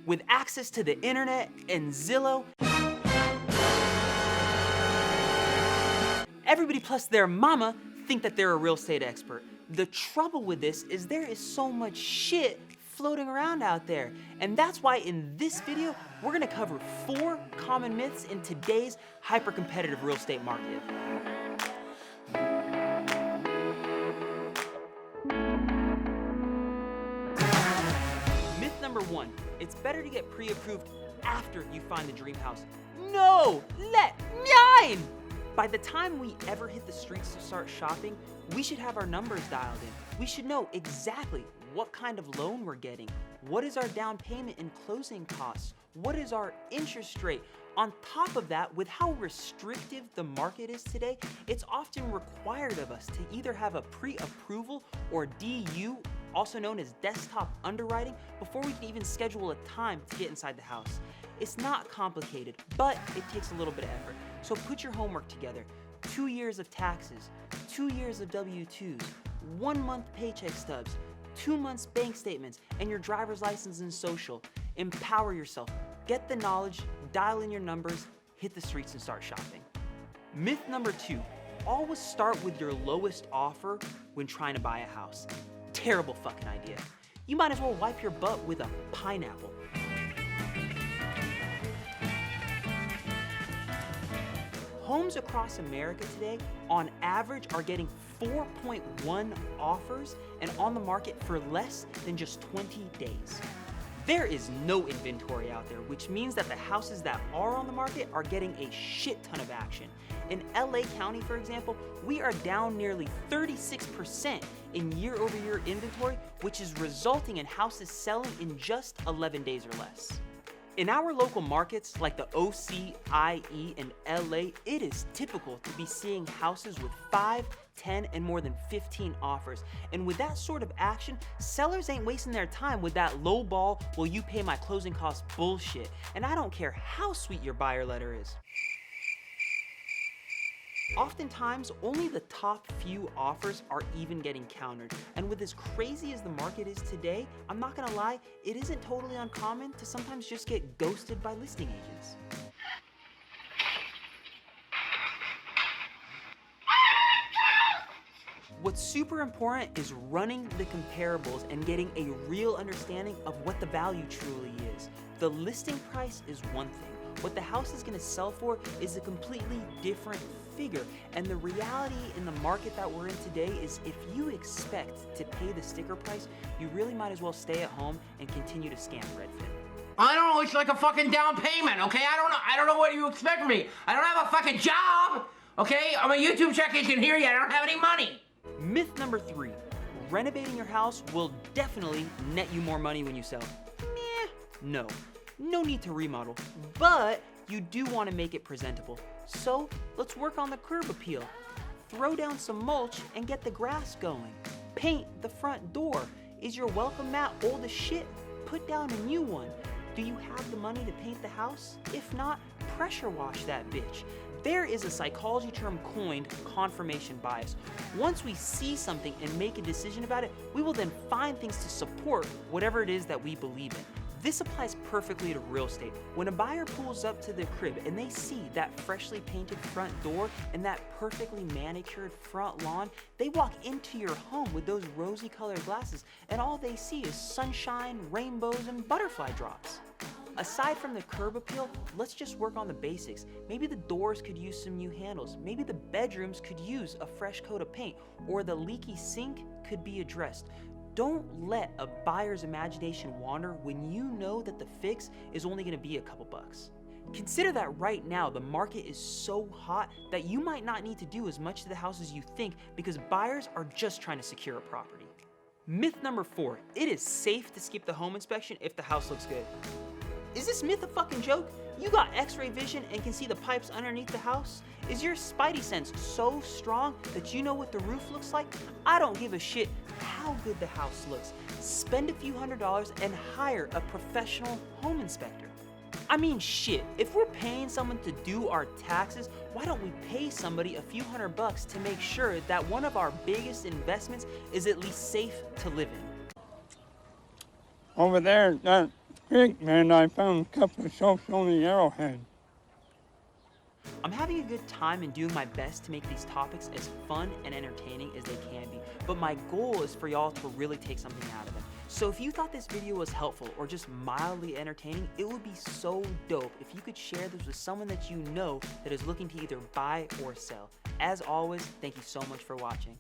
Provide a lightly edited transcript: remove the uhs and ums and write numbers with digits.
With access to the internet and Zillow, everybody plus their mama think that they're a real estate expert. The trouble with this is there is so much shit floating around out there. And that's why in this video, we're gonna cover 4 common myths in today's hyper-competitive real estate market. Myth number 1, it's better to get pre-approved after you find the dream house. No, let nine! By the time we ever hit the streets to start shopping, we should have our numbers dialed in. We should know exactly what kind of loan we're getting. What is our down payment and closing costs? What is our interest rate? On top of that, with how restrictive the market is today, it's often required of us to either have a pre-approval or DU, also known as desktop underwriting, before we can even schedule a time to get inside the house. It's not complicated, but it takes a little bit of effort. So put your homework together. 2 years of taxes, 2 years of W-2s, 1 month paycheck stubs, 2 months bank statements, and your driver's license and social. Empower yourself. Get the knowledge, dial in your numbers, hit the streets and start shopping. Myth number 2, always start with your lowest offer when trying to buy a house. Terrible fucking idea. You might as well wipe your butt with a pineapple. Homes across America today, on average, are getting 4.1 offers and on the market for less than just 20 days. There is no inventory out there, which means that the houses that are on the market are getting a shit ton of action. In LA County, for example, we are down nearly 36% in year-over-year inventory, which is resulting in houses selling in just 11 days or less. In our local markets like the OC, IE, and LA, it is typical to be seeing houses with 5, 10, and more than 15 offers. And with that sort of action, sellers ain't wasting their time with that low ball, will you pay my closing costs bullshit. And I don't care how sweet your buyer letter is. Oftentimes, only the top few offers are even getting countered. And with as crazy as the market is today, I'm not gonna lie, it isn't totally uncommon to sometimes just get ghosted by listing agents. What's super important is running the comparables and getting a real understanding of what the value truly is. The listing price is one thing. What the house is gonna sell for is a completely different figure. And the reality in the market that we're in today is if you expect to pay the sticker price, you really might as well stay at home and continue to scam Redfin. I don't know, it's like a fucking down payment, okay? I don't know what you expect from me. I don't have a fucking job, okay? I'm a YouTube check engine here yet, I don't have any money. Myth number 3, renovating your house will definitely net you more money when you sell. No need to remodel, but you do want to make it presentable. So let's work on the curb appeal. Throw down some mulch and get the grass going. Paint the front door. Is your welcome mat old as shit? Put down a new one. Do you have the money to paint the house? If not, pressure wash that bitch. There is a psychology term coined confirmation bias. Once we see something and make a decision about it, we will then find things to support whatever it is that we believe in. This applies perfectly to real estate. When a buyer pulls up to their crib and they see that freshly painted front door and that perfectly manicured front lawn, they walk into your home with those rosy colored glasses and all they see is sunshine, rainbows, and butterfly drops. Aside from the curb appeal, let's just work on the basics. Maybe the doors could use some new handles. Maybe the bedrooms could use a fresh coat of paint, or the leaky sink could be addressed. Don't let a buyer's imagination wander when you know that the fix is only gonna be a couple bucks. Consider that right now the market is so hot that you might not need to do as much to the house as you think because buyers are just trying to secure a property. Myth number 4, it is safe to skip the home inspection if the house looks good. Is this myth a fucking joke? You got x-ray vision and can see the pipes underneath the house? Is your spidey sense so strong that you know what the roof looks like? I don't give a shit how good the house looks. Spend a few $100s and hire a professional home inspector. I mean shit, if we're paying someone to do our taxes, why don't we pay somebody a few $100 to make sure that one of our biggest investments is at least safe to live in? Over there, creek, and I found a couple of shops on the Arrowhead. I'm having a good time and doing my best to make these topics as fun and entertaining as they can be, but my goal is for y'all to really take something out of them. So if you thought this video was helpful or just mildly entertaining, it would be so dope if you could share this with someone that you know that is looking to either buy or sell. As always, thank you so much for watching.